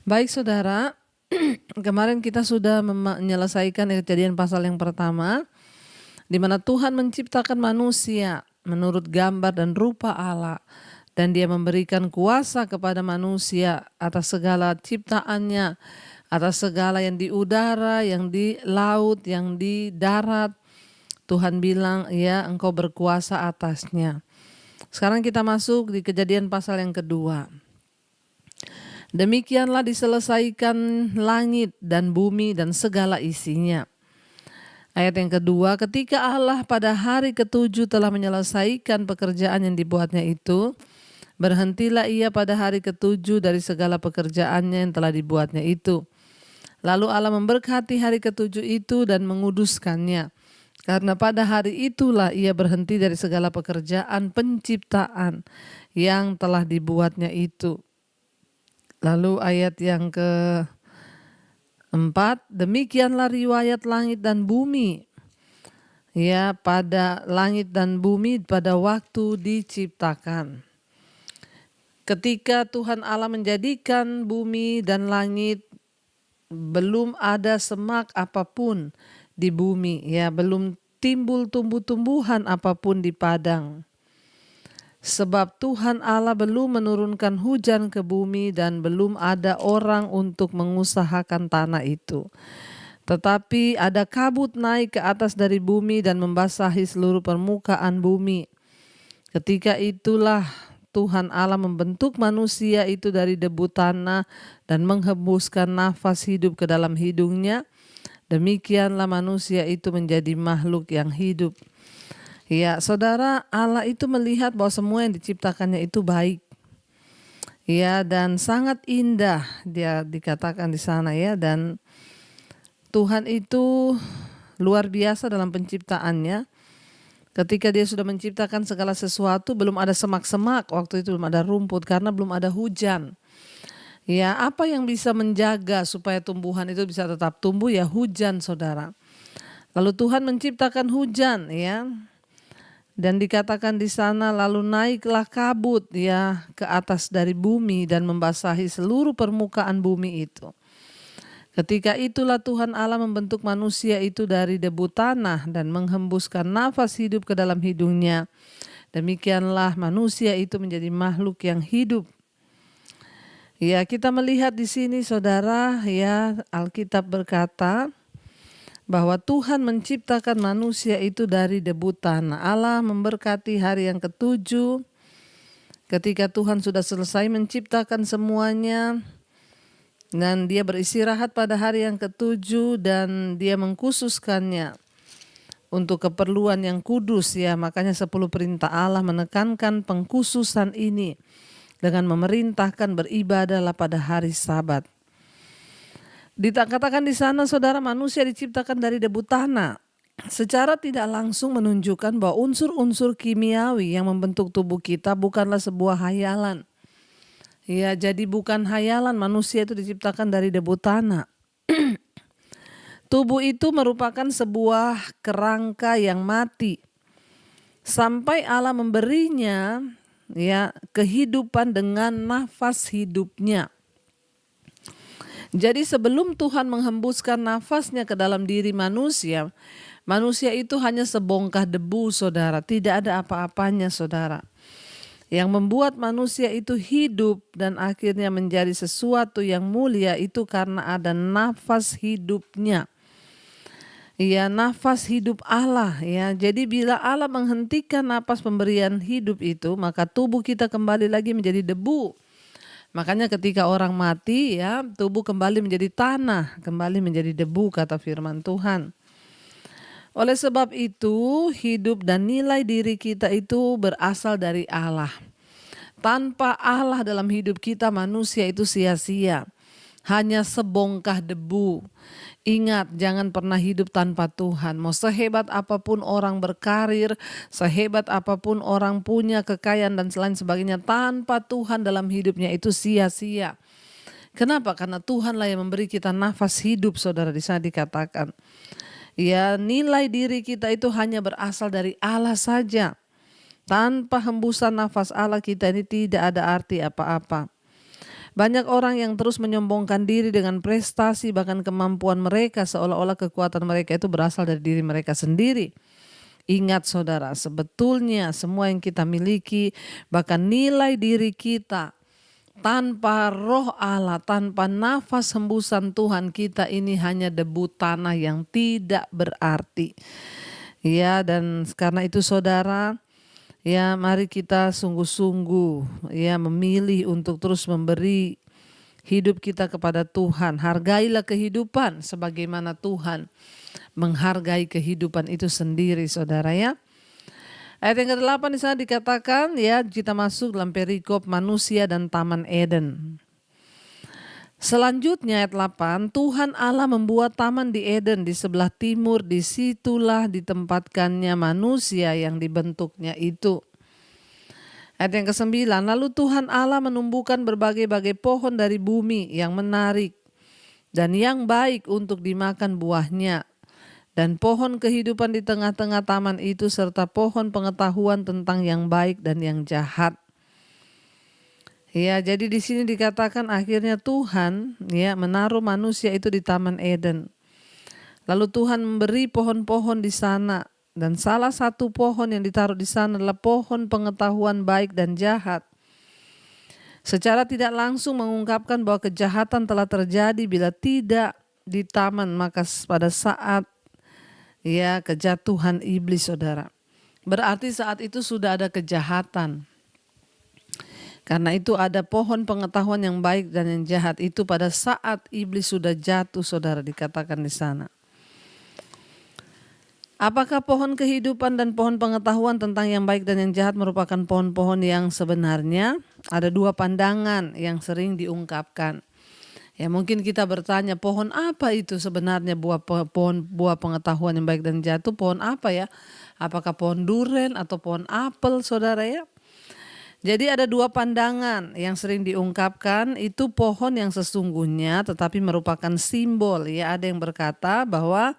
Baik saudara, kemarin kita sudah menyelesaikan Kejadian pasal yang pertama, di mana Tuhan menciptakan manusia menurut gambar dan rupa Allah, dan Dia memberikan kuasa kepada manusia atas segala ciptaannya, atas segala yang di udara, yang di laut, yang di darat. Tuhan bilang, ya engkau berkuasa atasnya. Sekarang kita masuk di Kejadian pasal yang kedua. Demikianlah diselesaikan langit dan bumi dan segala isinya. Ayat yang kedua, ketika Allah pada hari ketujuh telah menyelesaikan pekerjaan yang dibuatnya itu, berhentilah ia pada hari ketujuh dari segala pekerjaannya yang telah dibuatnya itu. Lalu Allah memberkati hari ketujuh itu dan menguduskannya. Karena pada hari itulah ia berhenti dari segala pekerjaan penciptaan yang telah dibuatnya itu. Lalu ayat yang keempat, demikianlah riwayat langit dan bumi. Ya, pada langit dan bumi pada waktu diciptakan. Ketika Tuhan Allah menjadikan bumi dan langit, belum ada semak apapun di bumi, ya, belum timbul tumbuh-tumbuhan apapun di padang. Sebab Tuhan Allah belum menurunkan hujan ke bumi dan belum ada orang untuk mengusahakan tanah itu. Tetapi ada kabut naik ke atas dari bumi dan membasahi seluruh permukaan bumi. Ketika itulah Tuhan Allah membentuk manusia itu dari debu tanah dan menghembuskan nafas hidup ke dalam hidungnya. Demikianlah manusia itu menjadi makhluk yang hidup. Ya, saudara, Allah itu melihat bahwa semua yang diciptakannya itu baik. Ya, dan sangat indah, dia dikatakan di sana, ya, dan Tuhan itu luar biasa dalam penciptaannya. Ketika dia sudah menciptakan segala sesuatu, belum ada semak-semak, waktu itu belum ada rumput karena belum ada hujan. Ya, apa yang bisa menjaga supaya tumbuhan itu bisa tetap tumbuh? Ya, hujan, saudara. Lalu Tuhan menciptakan hujan, ya. Dan dikatakan di sana, lalu naiklah kabut, ya, ke atas dari bumi dan membasahi seluruh permukaan bumi itu. Ketika itulah Tuhan Allah membentuk manusia itu dari debu tanah dan menghembuskan nafas hidup ke dalam hidungnya. Demikianlah manusia itu menjadi makhluk yang hidup. Ya, kita melihat di sini, saudara, ya, Alkitab berkata bahwa Tuhan menciptakan manusia itu dari debu tanah. Allah memberkati hari yang ketujuh. Ketika Tuhan sudah selesai menciptakan semuanya, dan dia beristirahat pada hari yang ketujuh dan dia mengkhususkannya untuk keperluan yang kudus, ya. Makanya 10 perintah Allah menekankan pengkhususan ini dengan memerintahkan beribadahlah pada hari Sabat. Dikatakan di sana, saudara, manusia diciptakan dari debu tanah. Secara tidak langsung menunjukkan bahwa unsur-unsur kimiawi yang membentuk tubuh kita bukanlah sebuah hayalan. Ya, jadi bukan hayalan manusia itu diciptakan dari debu tanah. Tubuh itu merupakan sebuah kerangka yang mati. Sampai Allah memberinya, ya, kehidupan dengan nafas hidupnya. Jadi sebelum Tuhan menghembuskan nafasnya ke dalam diri manusia, manusia itu hanya sebongkah debu, saudara. Tidak ada apa-apanya, saudara. Yang membuat manusia itu hidup dan akhirnya menjadi sesuatu yang mulia itu karena ada nafas hidupnya. Ya, nafas hidup Allah, ya. Jadi bila Allah menghentikan nafas pemberian hidup itu, maka tubuh kita kembali lagi menjadi debu. Makanya ketika orang mati, ya, tubuh kembali menjadi tanah, kembali menjadi debu, kata firman Tuhan. Oleh sebab itu, hidup dan nilai diri kita itu berasal dari Allah. Tanpa Allah dalam hidup kita, manusia itu sia-sia. Hanya sebongkah debu. Ingat, jangan pernah hidup tanpa Tuhan. Mau sehebat apapun orang berkarir, sehebat apapun orang punya kekayaan dan lain sebagainya, tanpa Tuhan dalam hidupnya itu sia-sia. Kenapa? Karena Tuhanlah yang memberi kita nafas hidup, saudara. Di sana dikatakan, ya, nilai diri kita itu hanya berasal dari Allah saja. Tanpa hembusan nafas Allah, kita ini tidak ada arti apa-apa. Banyak orang yang terus menyombongkan diri dengan prestasi bahkan kemampuan mereka, seolah-olah kekuatan mereka itu berasal dari diri mereka sendiri. Ingat saudara, sebetulnya semua yang kita miliki, bahkan nilai diri kita, tanpa roh Allah, tanpa nafas hembusan Tuhan, kita ini hanya debu tanah yang tidak berarti. Ya, dan karena itu saudara, ya mari kita sungguh-sungguh ya memilih untuk terus memberi hidup kita kepada Tuhan. Hargailah kehidupan sebagaimana Tuhan menghargai kehidupan itu sendiri, saudara ya. Ayat yang ke-8 di sana dikatakan ya, kita masuk dalam perikop manusia dan Taman Eden. Selanjutnya ayat 8, Tuhan Allah membuat taman di Eden di sebelah timur, disitulah ditempatkannya manusia yang dibentuknya itu. Ayat yang ke-9, lalu Tuhan Allah menumbuhkan berbagai-bagai pohon dari bumi yang menarik dan yang baik untuk dimakan buahnya, dan pohon kehidupan di tengah-tengah taman itu serta pohon pengetahuan tentang yang baik dan yang jahat. Ya, jadi di sini dikatakan akhirnya Tuhan ya menaruh manusia itu di Taman Eden. Lalu Tuhan memberi pohon-pohon di sana, dan salah satu pohon yang ditaruh di sana adalah pohon pengetahuan baik dan jahat. Secara tidak langsung mengungkapkan bahwa kejahatan telah terjadi bila tidak di taman, maka pada saat ya kejatuhan iblis, saudara. Berarti saat itu sudah ada kejahatan. Karena itu ada pohon pengetahuan yang baik dan yang jahat itu pada saat iblis sudah jatuh, saudara, dikatakan di sana. Apakah pohon kehidupan dan pohon pengetahuan tentang yang baik dan yang jahat merupakan pohon-pohon yang sebenarnya? Ada dua pandangan yang sering diungkapkan. Ya mungkin kita bertanya, pohon apa itu sebenarnya pohon buah pengetahuan yang baik dan jahat itu pohon apa ya? Apakah pohon duren atau pohon apel, saudara ya? Jadi ada dua pandangan yang sering diungkapkan, itu pohon yang sesungguhnya tetapi merupakan simbol. Ya, ada yang berkata bahwa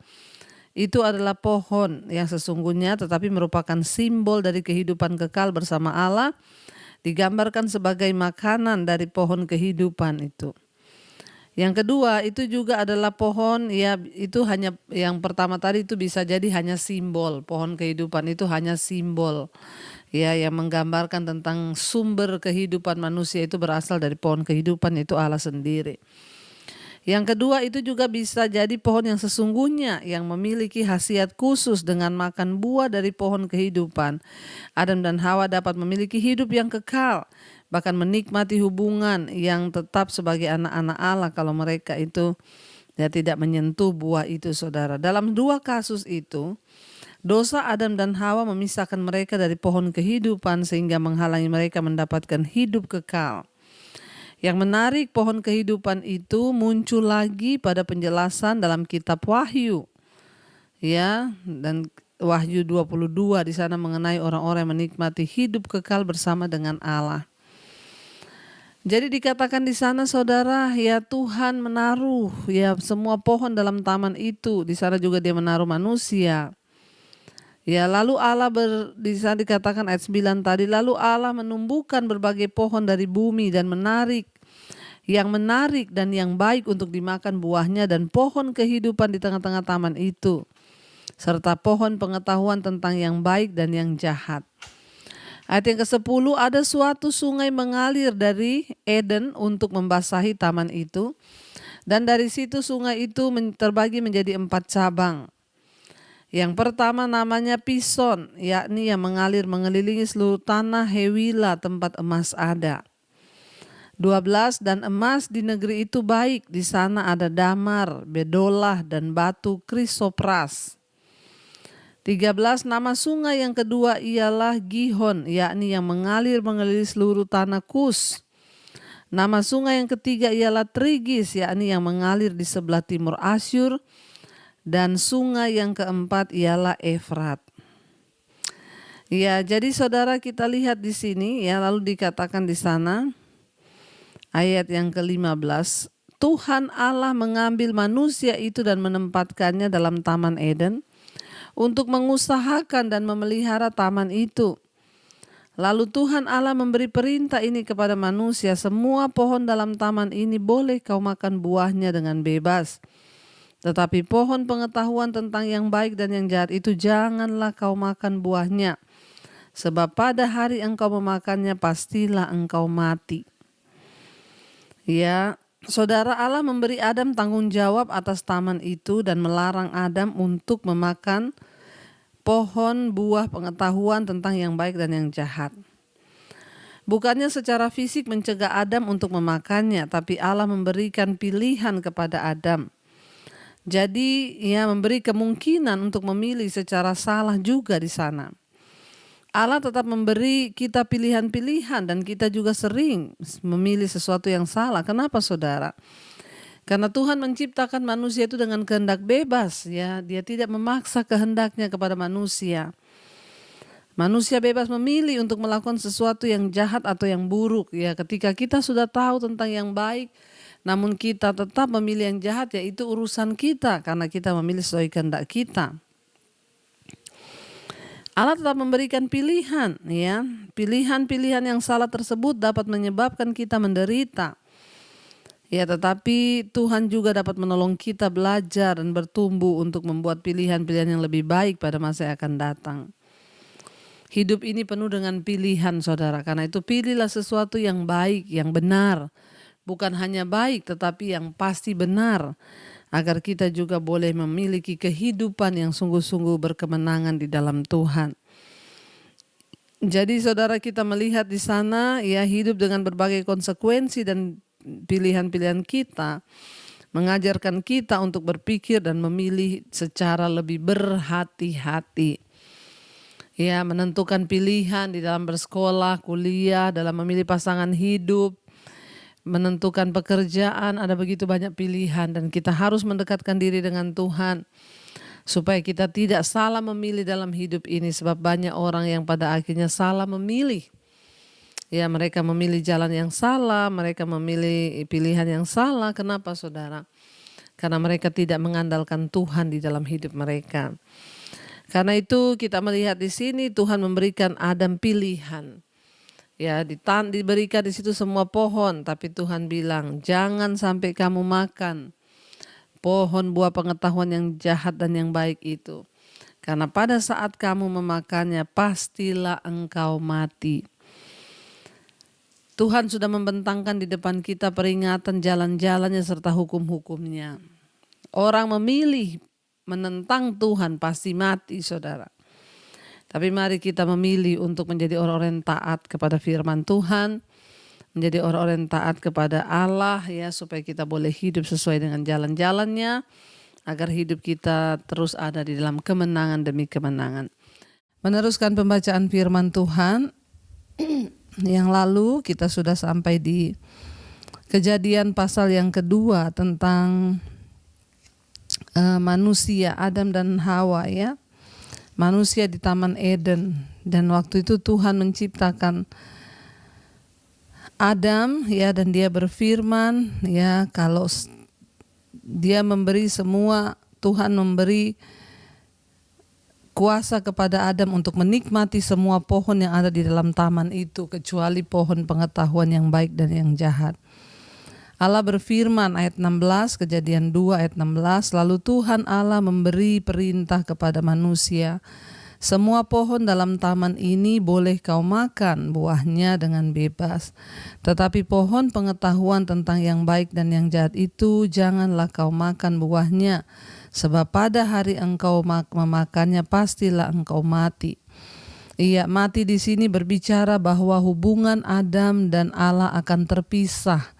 itu adalah pohon yang sesungguhnya tetapi merupakan simbol dari kehidupan kekal bersama Allah, digambarkan sebagai makanan dari pohon kehidupan itu. Yang kedua itu juga adalah pohon, ya itu hanya yang pertama tadi itu bisa jadi hanya simbol, pohon kehidupan itu hanya simbol. Ya, yang menggambarkan tentang sumber kehidupan manusia itu berasal dari pohon kehidupan, itu Allah sendiri. Yang kedua itu juga bisa jadi pohon yang sesungguhnya yang memiliki khasiat khusus dengan makan buah dari pohon kehidupan. Adam dan Hawa dapat memiliki hidup yang kekal, bahkan menikmati hubungan yang tetap sebagai anak-anak Allah kalau mereka itu ya tidak menyentuh buah itu, saudara. Dalam dua kasus itu, dosa Adam dan Hawa memisahkan mereka dari pohon kehidupan sehingga menghalangi mereka mendapatkan hidup kekal. Yang menarik, pohon kehidupan itu muncul lagi pada penjelasan dalam kitab Wahyu. Ya, dan Wahyu 22 di sana mengenai orang-orang yang menikmati hidup kekal bersama dengan Allah. Jadi dikatakan di sana, saudara, ya Tuhan menaruh ya semua pohon dalam taman itu. Di sana juga Dia menaruh manusia. Ya, lalu Allah di sana dikatakan ayat 9 tadi, lalu Allah menumbuhkan berbagai pohon dari bumi dan yang menarik dan yang baik untuk dimakan buahnya, dan pohon kehidupan di tengah-tengah taman itu, serta pohon pengetahuan tentang yang baik dan yang jahat. Ayat yang ke-10, ada suatu sungai mengalir dari Eden untuk membasahi taman itu, dan dari situ sungai itu terbagi menjadi 4 cabang. Yang pertama namanya Pison, yakni yang mengalir mengelilingi seluruh tanah Hewila tempat emas ada. 12, dan emas di negeri itu baik, di sana ada damar, bedolah, dan batu krisopras. 13, nama sungai yang kedua ialah Gihon, yakni yang mengalir mengelilingi seluruh tanah Kus. Nama sungai yang ketiga ialah Trigis, yakni yang mengalir di sebelah timur Asyur. Dan sungai yang keempat ialah Efrat. Ya, jadi saudara kita lihat di sini ya, lalu dikatakan di sana ayat yang ke-15, Tuhan Allah mengambil manusia itu dan menempatkannya dalam Taman Eden untuk mengusahakan dan memelihara taman itu. Lalu Tuhan Allah memberi perintah ini kepada manusia, semua pohon dalam taman ini boleh kau makan buahnya dengan bebas. Tetapi pohon pengetahuan tentang yang baik dan yang jahat itu janganlah kau makan buahnya. Sebab pada hari engkau memakannya pastilah engkau mati. Ya, saudara, Allah memberi Adam tanggung jawab atas taman itu dan melarang Adam untuk memakan pohon buah pengetahuan tentang yang baik dan yang jahat. Bukannya secara fisik mencegah Adam untuk memakannya, tapi Allah memberikan pilihan kepada Adam. Jadi ia memberi kemungkinan untuk memilih secara salah juga di sana. Allah tetap memberi kita pilihan-pilihan dan kita juga sering memilih sesuatu yang salah. Kenapa saudara? Karena Tuhan menciptakan manusia itu dengan kehendak bebas, ya. Dia tidak memaksa kehendaknya kepada manusia. Manusia bebas memilih untuk melakukan sesuatu yang jahat atau yang buruk, ya. Ketika kita sudah tahu tentang yang baik, namun kita tetap memilih yang jahat, ya itu urusan kita karena kita memilih sesuai kehendak kita. Allah tetap memberikan pilihan, ya. Pilihan-pilihan yang salah tersebut dapat menyebabkan kita menderita. Ya, tetapi Tuhan juga dapat menolong kita belajar dan bertumbuh untuk membuat pilihan-pilihan yang lebih baik pada masa yang akan datang. Hidup ini penuh dengan pilihan, saudara. Karena itu pilihlah sesuatu yang baik, yang benar. Bukan hanya baik, tetapi yang pasti benar. Agar kita juga boleh memiliki kehidupan yang sungguh-sungguh berkemenangan di dalam Tuhan. Jadi saudara, kita melihat di sana, ya, hidup dengan berbagai konsekuensi dan pilihan-pilihan kita mengajarkan kita untuk berpikir dan memilih secara lebih berhati-hati. Ya, menentukan pilihan di dalam bersekolah, kuliah, dalam memilih pasangan hidup, menentukan pekerjaan, ada begitu banyak pilihan dan kita harus mendekatkan diri dengan Tuhan supaya kita tidak salah memilih dalam hidup ini, sebab banyak orang yang pada akhirnya salah memilih. Ya, mereka memilih jalan yang salah, mereka memilih pilihan yang salah. Kenapa saudara? Karena mereka tidak mengandalkan Tuhan di dalam hidup mereka. Karena itu kita melihat di sini Tuhan memberikan Adam pilihan. Ya, diberikan di situ semua pohon, tapi Tuhan bilang jangan sampai kamu makan pohon buah pengetahuan yang jahat dan yang baik itu. Karena pada saat kamu memakannya pastilah engkau mati. Tuhan sudah membentangkan di depan kita peringatan jalan-jalannya serta hukum-hukumnya. Orang memilih menentang Tuhan pasti mati, saudara. Tapi mari kita memilih untuk menjadi orang-orang yang taat kepada firman Tuhan, menjadi orang-orang yang taat kepada Allah, ya, supaya kita boleh hidup sesuai dengan jalan-jalannya, agar hidup kita terus ada di dalam kemenangan demi kemenangan. Meneruskan pembacaan firman Tuhan, yang lalu kita sudah sampai di Kejadian pasal yang kedua tentang manusia, Adam dan Hawa, ya. Manusia di Taman Eden, dan waktu itu Tuhan menciptakan Adam, ya, dan dia berfirman, ya, kalau dia memberi semua, Tuhan memberi kuasa kepada Adam untuk menikmati semua pohon yang ada di dalam taman itu, kecuali pohon pengetahuan yang baik dan yang jahat. Allah berfirman, ayat 16, Kejadian 2 ayat 16, lalu Tuhan Allah memberi perintah kepada manusia, semua pohon dalam taman ini boleh kau makan buahnya dengan bebas. Tetapi pohon pengetahuan tentang yang baik dan yang jahat itu janganlah kau makan buahnya. Sebab pada hari engkau memakannya pastilah engkau mati. Iya, mati di sini berbicara bahwa hubungan Adam dan Allah akan terpisah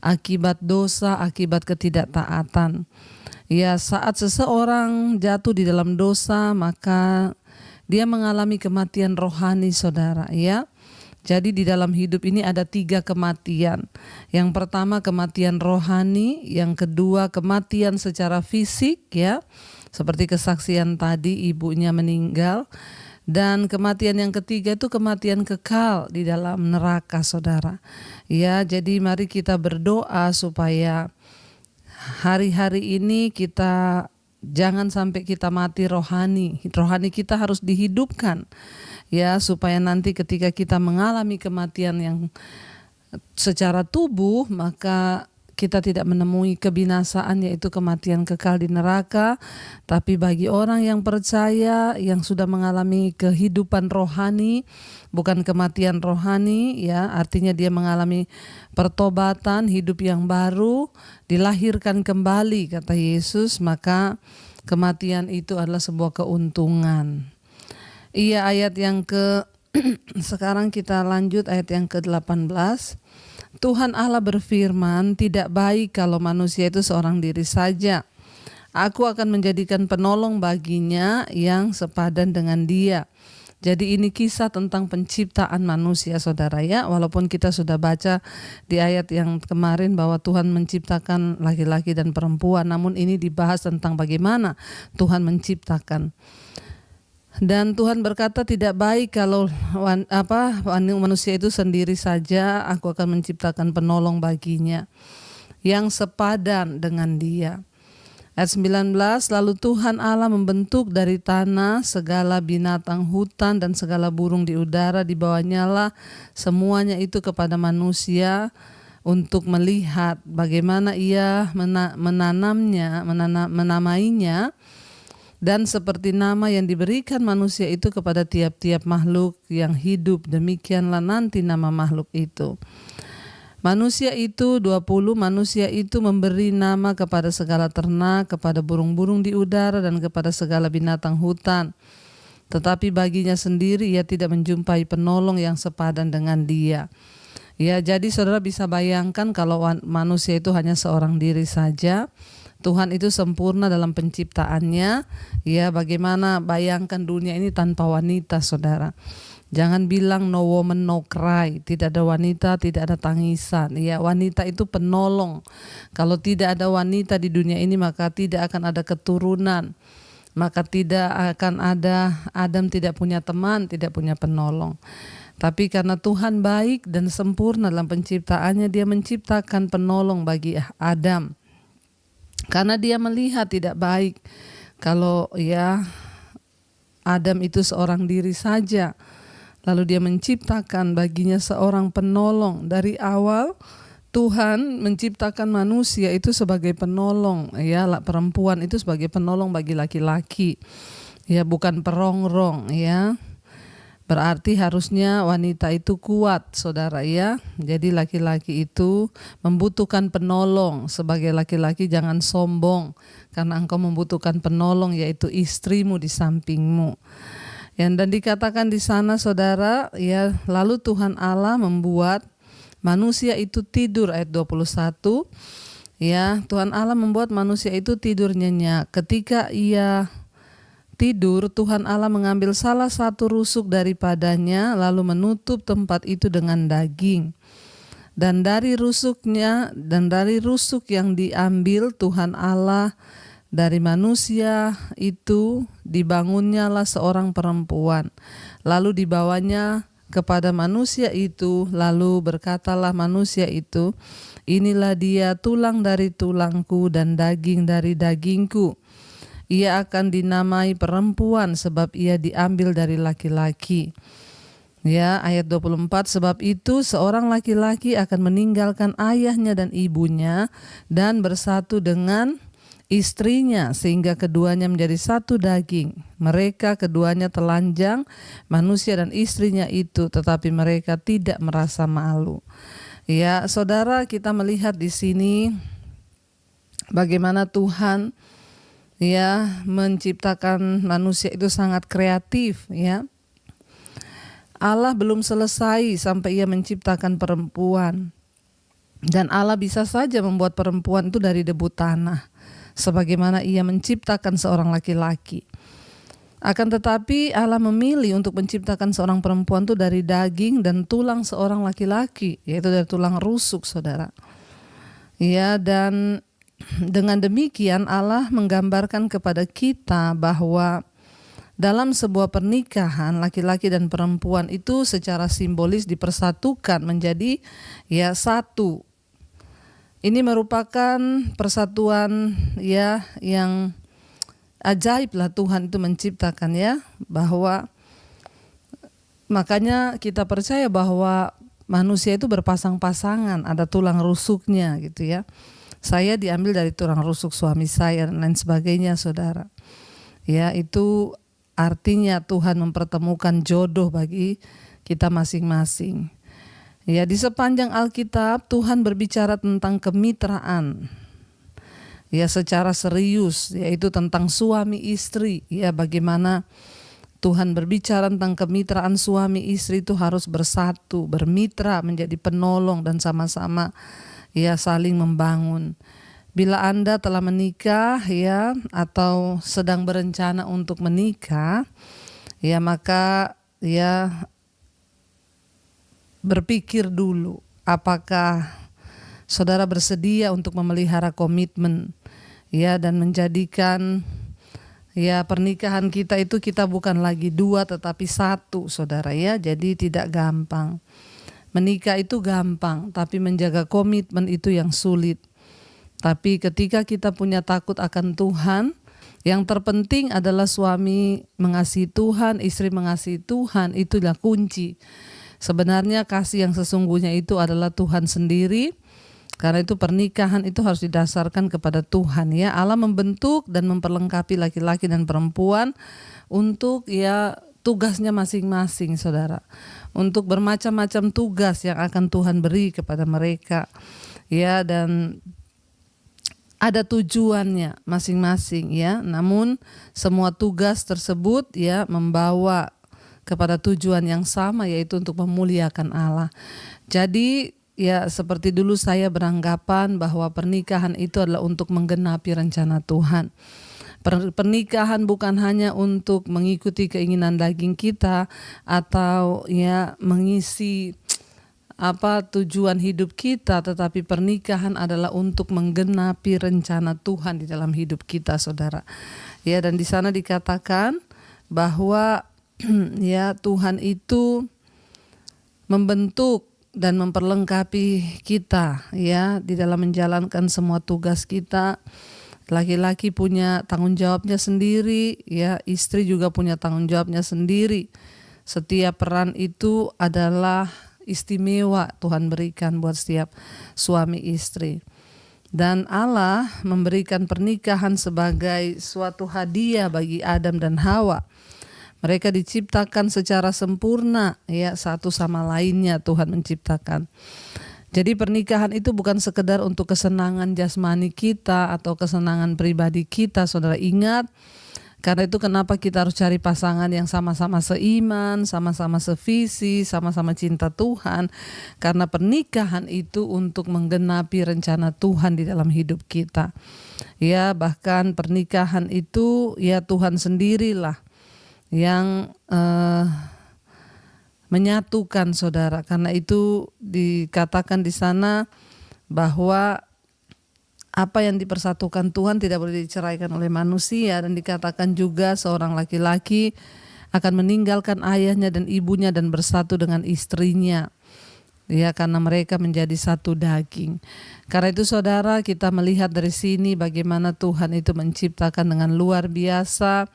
akibat dosa, akibat ketidaktaatan. Ya, saat seseorang jatuh di dalam dosa, maka dia mengalami kematian rohani, saudara, ya. Jadi di dalam hidup ini ada 3 kematian. Yang pertama kematian rohani, yang kedua kematian secara fisik, ya. Seperti kesaksian tadi, ibunya meninggal. Dan kematian yang ketiga itu kematian kekal di dalam neraka, saudara. Ya, jadi mari kita berdoa supaya hari-hari ini kita jangan sampai kita mati rohani. Rohani kita harus dihidupkan. ya, supaya nanti ketika kita mengalami kematian yang secara tubuh, maka kita tidak menemui kebinasaan, yaitu kematian kekal di neraka. Tapi bagi orang yang percaya, yang sudah mengalami kehidupan rohani, bukan kematian rohani, ya, artinya dia mengalami pertobatan, hidup yang baru, dilahirkan kembali, kata Yesus, maka kematian itu adalah sebuah keuntungan. Iya, ayat yang sekarang kita lanjut ayat yang ke-18. Tuhan Allah berfirman, tidak baik kalau manusia itu seorang diri saja. Aku akan menjadikan penolong baginya yang sepadan dengan dia. Jadi ini kisah tentang penciptaan manusia, saudara, ya. Walaupun kita sudah baca di ayat yang kemarin bahwa Tuhan menciptakan laki-laki dan perempuan, namun ini dibahas tentang bagaimana Tuhan menciptakan. Dan Tuhan berkata, tidak baik kalau manusia itu sendiri saja, aku akan menciptakan penolong baginya yang sepadan dengan dia. Ayat 19, lalu Tuhan Allah membentuk dari tanah segala binatang hutan dan segala burung di udara, dibawanya lah semuanya itu kepada manusia untuk melihat bagaimana ia menamainya. Dan seperti nama yang diberikan manusia itu kepada tiap-tiap makhluk yang hidup, demikianlah nanti nama makhluk itu. Manusia itu 20, manusia itu memberi nama kepada segala ternak, kepada burung-burung di udara, dan kepada segala binatang hutan. Tetapi baginya sendiri ia tidak menjumpai penolong yang sepadan dengan dia. Ya, jadi saudara bisa bayangkan kalau manusia itu hanya seorang diri saja, Tuhan itu sempurna dalam penciptaannya. Ya, bagaimana bayangkan dunia ini tanpa wanita, saudara. Jangan bilang no woman no cry, tidak ada wanita, tidak ada tangisan. Ya, wanita itu penolong. Kalau tidak ada wanita di dunia ini, maka tidak akan ada keturunan. Maka tidak akan ada, Adam tidak punya teman, tidak punya penolong. Tapi karena Tuhan baik dan sempurna dalam penciptaannya, dia menciptakan penolong bagi Adam. Karena dia melihat tidak baik kalau ya Adam itu seorang diri saja. Lalu dia menciptakan baginya seorang penolong. Dari awal Tuhan menciptakan manusia itu sebagai penolong, ya, perempuan itu sebagai penolong bagi laki-laki. Ya, bukan perongrong, ya. Berarti harusnya wanita itu kuat, saudara, ya. Jadi laki-laki itu membutuhkan penolong. Sebagai laki-laki jangan sombong, karena engkau membutuhkan penolong, yaitu istrimu di sampingmu. Dan dikatakan di sana, saudara, ya, lalu Tuhan Allah membuat manusia itu tidur, ayat 21. Ya, Tuhan Allah membuat manusia itu tidur nyenyak. Ketika ia tidur, Tuhan Allah mengambil salah satu rusuk daripadanya, lalu menutup tempat itu dengan daging. Dan dari rusuk yang diambil Tuhan Allah dari manusia itu, dibangunnyalah seorang perempuan. Lalu dibawanya kepada manusia itu, lalu berkatalah manusia itu, inilah dia, tulang dari tulangku dan daging dari dagingku. Ia akan dinamai perempuan sebab ia diambil dari laki-laki. Ya, ayat 24, sebab itu seorang laki-laki akan meninggalkan ayahnya dan ibunya dan bersatu dengan istrinya, sehingga keduanya menjadi satu daging. Mereka keduanya telanjang, manusia dan istrinya itu, tetapi mereka tidak merasa malu. Ya, saudara, kita melihat di sini bagaimana Tuhan ya menciptakan manusia itu sangat kreatif, ya. Allah belum selesai sampai ia menciptakan perempuan. Dan Allah bisa saja membuat perempuan itu dari debu tanah, sebagaimana ia menciptakan seorang laki-laki. Akan tetapi Allah memilih untuk menciptakan seorang perempuan itu dari daging dan tulang seorang laki-laki, yaitu dari tulang rusuk, saudara. Ya, dan dengan demikian Allah menggambarkan kepada kita bahwa dalam sebuah pernikahan laki-laki dan perempuan itu secara simbolis dipersatukan menjadi ya satu. Ini merupakan persatuan ya yang ajaib lah Tuhan itu menciptakan, ya, bahwa makanya kita percaya bahwa manusia itu berpasang-pasangan, ada tulang rusuknya gitu ya. Saya diambil dari tulang rusuk suami saya dan lain sebagainya, saudara. Ya, itu artinya Tuhan mempertemukan jodoh bagi kita masing-masing. Ya, di sepanjang Alkitab Tuhan berbicara tentang kemitraan. Ya, secara serius, yaitu tentang suami istri. Ya, bagaimana Tuhan berbicara tentang kemitraan suami istri itu harus bersatu, bermitra, menjadi penolong dan sama-sama ya saling membangun. Bila Anda telah menikah ya atau sedang berencana untuk menikah, ya maka ya berpikir dulu apakah saudara bersedia untuk memelihara komitmen ya dan menjadikan ya pernikahan kita itu kita bukan lagi dua tetapi satu, saudara ya. Jadi tidak gampang. Menikah itu gampang, tapi menjaga komitmen itu yang sulit. Tapi ketika kita punya takut akan Tuhan, yang terpenting adalah suami mengasihi Tuhan, istri mengasihi Tuhan, itulah kunci. Sebenarnya kasih yang sesungguhnya itu adalah Tuhan sendiri. Karena itu pernikahan itu harus didasarkan kepada Tuhan ya. Allah membentuk dan memperlengkapi laki-laki dan perempuan untuk ya tugasnya masing-masing, saudara. Untuk bermacam-macam tugas yang akan Tuhan beri kepada mereka. Ya, dan ada tujuannya masing-masing ya. Namun semua tugas tersebut ya membawa kepada tujuan yang sama, yaitu untuk memuliakan Allah. Jadi ya seperti dulu saya beranggapan bahwa pernikahan itu adalah untuk menggenapi rencana Tuhan. Pernikahan bukan hanya untuk mengikuti keinginan daging kita atau ya mengisi tujuan hidup kita, tetapi pernikahan adalah untuk menggenapi rencana Tuhan di dalam hidup kita, saudara. Ya, dan di sana dikatakan bahwa ya Tuhan itu membentuk dan memperlengkapi kita ya di dalam menjalankan semua tugas kita. Laki-laki punya tanggung jawabnya sendiri ya, istri juga punya tanggung jawabnya sendiri. Setiap peran itu adalah istimewa Tuhan berikan buat setiap suami istri. Dan Allah memberikan pernikahan sebagai suatu hadiah bagi Adam dan Hawa. Mereka diciptakan secara sempurna ya, satu sama lainnya Tuhan menciptakan. Jadi pernikahan itu bukan sekedar untuk kesenangan jasmani kita atau kesenangan pribadi kita, saudara. Ingat, karena itu kenapa kita harus cari pasangan yang sama-sama seiman, sama-sama sevisi, sama-sama cinta Tuhan. Karena pernikahan itu untuk menggenapi rencana Tuhan di dalam hidup kita. Ya, bahkan pernikahan itu ya Tuhan sendirilah yang menyatukan, saudara. Karena itu dikatakan di sana bahwa apa yang dipersatukan Tuhan tidak boleh diceraikan oleh manusia, dan dikatakan juga seorang laki-laki akan meninggalkan ayahnya dan ibunya dan bersatu dengan istrinya. Ya, karena mereka menjadi satu daging. Karena itu saudara, kita melihat dari sini bagaimana Tuhan itu menciptakan dengan luar biasa.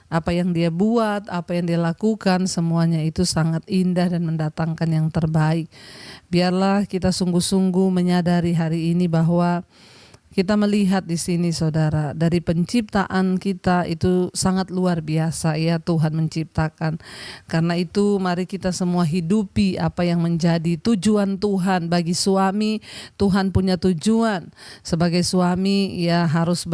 Apa yang dia buat, apa yang dia lakukan, semuanya itu sangat indah dan mendatangkan yang terbaik. Biarlah kita sungguh-sungguh menyadari hari ini bahwa kita melihat di sini, saudara, dari penciptaan kita itu sangat luar biasa ya Tuhan menciptakan. Karena itu mari kita semua hidupi apa yang menjadi tujuan Tuhan bagi suami. Tuhan punya tujuan sebagai suami ya harus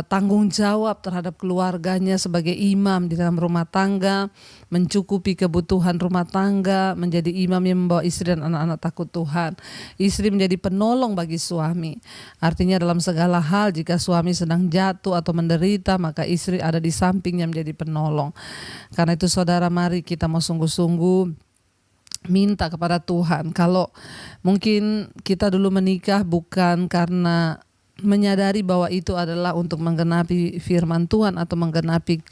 tanggung jawab terhadap keluarganya sebagai imam di dalam rumah tangga, mencukupi kebutuhan rumah tangga, menjadi imam yang membawa istri dan anak-anak takut Tuhan. Istri menjadi penolong bagi suami. Artinya dalam segala hal jika suami sedang jatuh atau menderita, maka istri ada di sampingnya menjadi penolong. Karena itu saudara, mari kita mau sungguh-sungguh minta kepada Tuhan. Kalau mungkin kita dulu menikah bukan karena menyadari bahwa itu adalah untuk menggenapi firman Tuhan atau menggenapi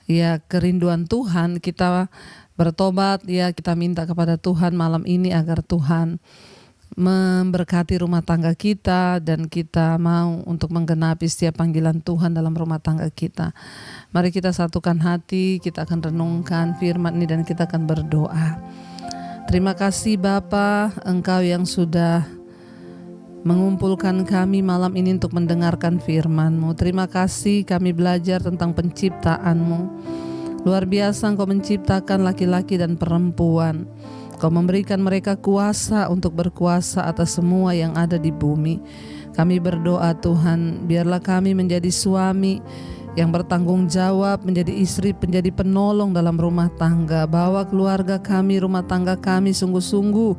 ya kerinduan Tuhan, kita bertobat ya, kita minta kepada Tuhan malam ini agar Tuhan memberkati rumah tangga kita, dan kita mau untuk menggenapi setiap panggilan Tuhan dalam rumah tangga kita. Mari kita satukan hati, kita akan renungkan firman ini dan kita akan berdoa. Terima kasih Bapa, Engkau yang sudah mengumpulkan kami malam ini untuk mendengarkan firman-Mu. Terima kasih kami belajar tentang penciptaan-Mu. Luar biasa Engkau menciptakan laki-laki dan perempuan. Kau memberikan mereka kuasa untuk berkuasa atas semua yang ada di bumi. Kami berdoa Tuhan, biarlah kami menjadi suami yang bertanggung jawab, menjadi istri, menjadi penolong dalam rumah tangga. Bawa keluarga kami, rumah tangga kami sungguh-sungguh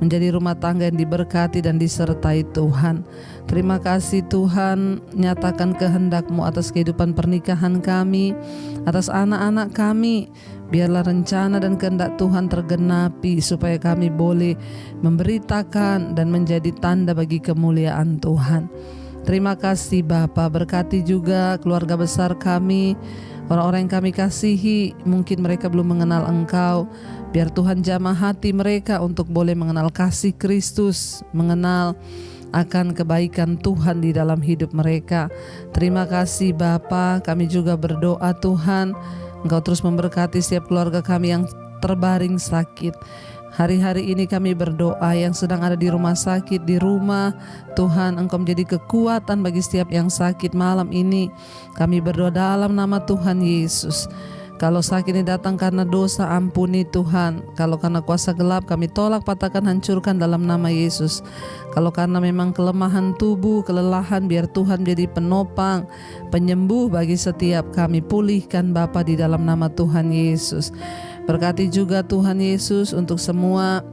menjadi rumah tangga yang diberkati dan disertai Tuhan. Terima kasih Tuhan, nyatakan kehendak-Mu atas kehidupan pernikahan kami, atas anak-anak kami. Biarlah rencana dan kehendak Tuhan tergenapi supaya kami boleh memberitakan dan menjadi tanda bagi kemuliaan Tuhan. Terima kasih Bapa, berkati juga keluarga besar kami, orang-orang yang kami kasihi, mungkin mereka belum mengenal Engkau. Biar Tuhan jamah hati mereka untuk boleh mengenal kasih Kristus, mengenal akan kebaikan Tuhan di dalam hidup mereka. Terima kasih Bapa, kami juga berdoa Tuhan, Engkau terus memberkati setiap keluarga kami yang terbaring sakit. Hari-hari ini kami berdoa yang sedang ada di rumah sakit, di rumah, Tuhan Engkau menjadi kekuatan bagi setiap yang sakit malam ini. Kami berdoa dalam nama Tuhan Yesus. Kalau sakit ini datang karena dosa, ampuni Tuhan. Kalau karena kuasa gelap, kami tolak, patahkan, hancurkan dalam nama Yesus. Kalau karena memang kelemahan tubuh, kelelahan, biar Tuhan jadi penopang, penyembuh bagi setiap kami. Pulihkan Bapa di dalam nama Tuhan Yesus. Berkati juga Tuhan Yesus untuk semua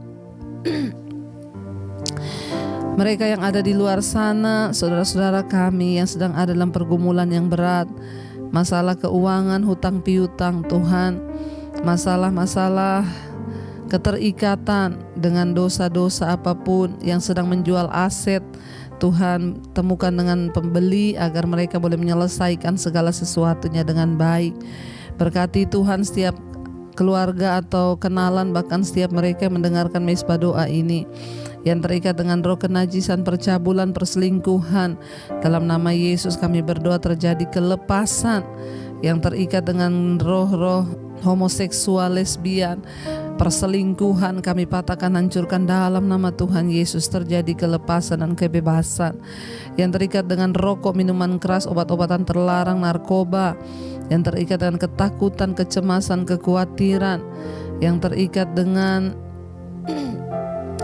mereka yang ada di luar sana, saudara-saudara kami yang sedang ada dalam pergumulan yang berat, masalah keuangan, hutang piutang Tuhan, masalah-masalah keterikatan dengan dosa-dosa apapun yang sedang menjual aset, Tuhan temukan dengan pembeli agar mereka boleh menyelesaikan segala sesuatunya dengan baik. Berkati Tuhan setiap keluarga atau kenalan, bahkan setiap mereka yang mendengarkan mesbah doa ini yang terikat dengan roh kenajisan, percabulan, perselingkuhan. Dalam nama Yesus kami berdoa terjadi kelepasan yang terikat dengan roh-roh homoseksual, lesbian, perselingkuhan. Kami patahkan, hancurkan dalam nama Tuhan Yesus. Terjadi kelepasan dan kebebasan yang terikat dengan rokok, minuman keras, obat-obatan terlarang, narkoba, yang terikat dengan ketakutan, kecemasan, kekhawatiran, yang terikat dengan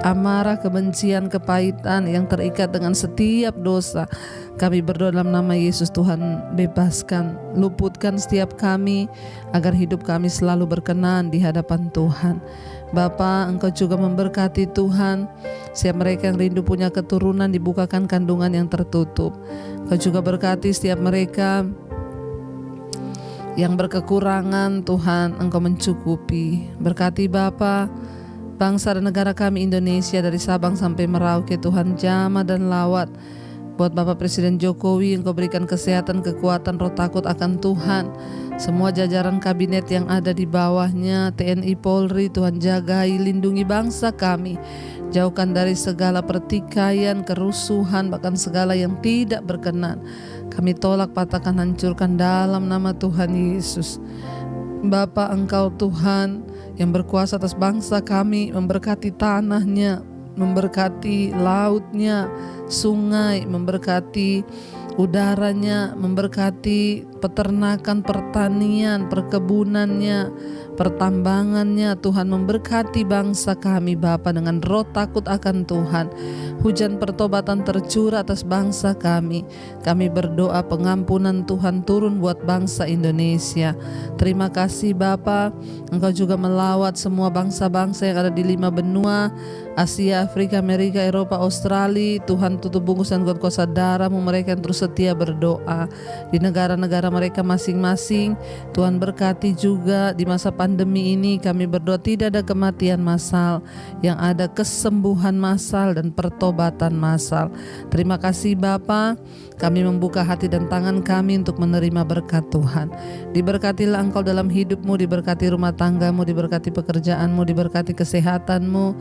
amarah, kebencian, kepahitan, yang terikat dengan setiap dosa. Kami berdoa dalam nama Yesus, Tuhan bebaskan, luputkan setiap kami agar hidup kami selalu berkenan di hadapan Tuhan. Bapa, Engkau juga memberkati Tuhan setiap mereka yang rindu punya keturunan, dibukakan kandungan yang tertutup. Engkau juga berkati setiap mereka yang berkekurangan, Tuhan Engkau mencukupi. Berkati Bapa bangsa dan negara kami Indonesia dari Sabang sampai Merauke, Tuhan jamah dan lawat. Buat Bapak Presiden Jokowi, Engkau berikan kesehatan, kekuatan, roh takut akan Tuhan. Semua jajaran kabinet yang ada di bawahnya, TNI, Polri, Tuhan jagai, lindungi bangsa kami. Jauhkan dari segala pertikaian, kerusuhan, bahkan segala yang tidak berkenan. Kami tolak, patahkan, hancurkan dalam nama Tuhan Yesus. Bapa, Engkau Tuhan yang berkuasa atas bangsa kami, memberkati tanahnya, memberkati lautnya, sungai, memberkati udaranya, memberkati peternakan, pertanian, perkebunannya, pertambangannya. Tuhan memberkati bangsa kami Bapa dengan roh takut akan Tuhan. Hujan pertobatan tercurah atas bangsa kami. Kami berdoa pengampunan Tuhan turun buat bangsa Indonesia. Terima kasih Bapa, Engkau juga melawat semua bangsa-bangsa yang ada di 5 benua, Asia, Afrika, Amerika, Eropa, Australia. Tuhan tutup bungkusan kuasa darah-Mu mereka yang terus setia berdoa di negara-negara mereka masing-masing. Tuhan berkati juga di masa pandemi ini, kami berdoa tidak ada kematian massal, yang ada kesembuhan massal dan pertobatan massal. Terima kasih Bapa, kami membuka hati dan tangan kami untuk menerima berkat Tuhan. Diberkatilah Engkau dalam hidupmu, diberkati rumah tanggamu, diberkati pekerjaanmu, diberkati kesehatanmu,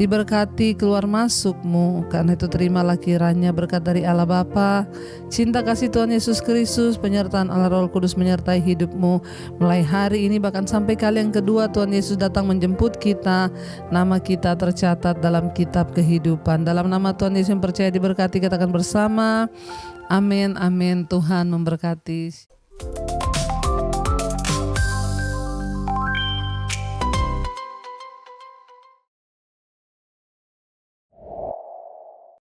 diberkati keluar masukmu. Karena itu terimalah kiranya berkat dari Allah Bapa, cinta kasih Tuhan Yesus Kristus, penyertaan Allah Roh Kudus menyertai hidupmu mulai hari ini bahkan sampai kali yang kedua Tuhan Yesus datang menjemput kita. Nama kita tercatat dalam kitab kehidupan. Dalam nama Tuhan Yesus yang percaya diberkati, katakan bersama, amin, amin. Tuhan memberkati.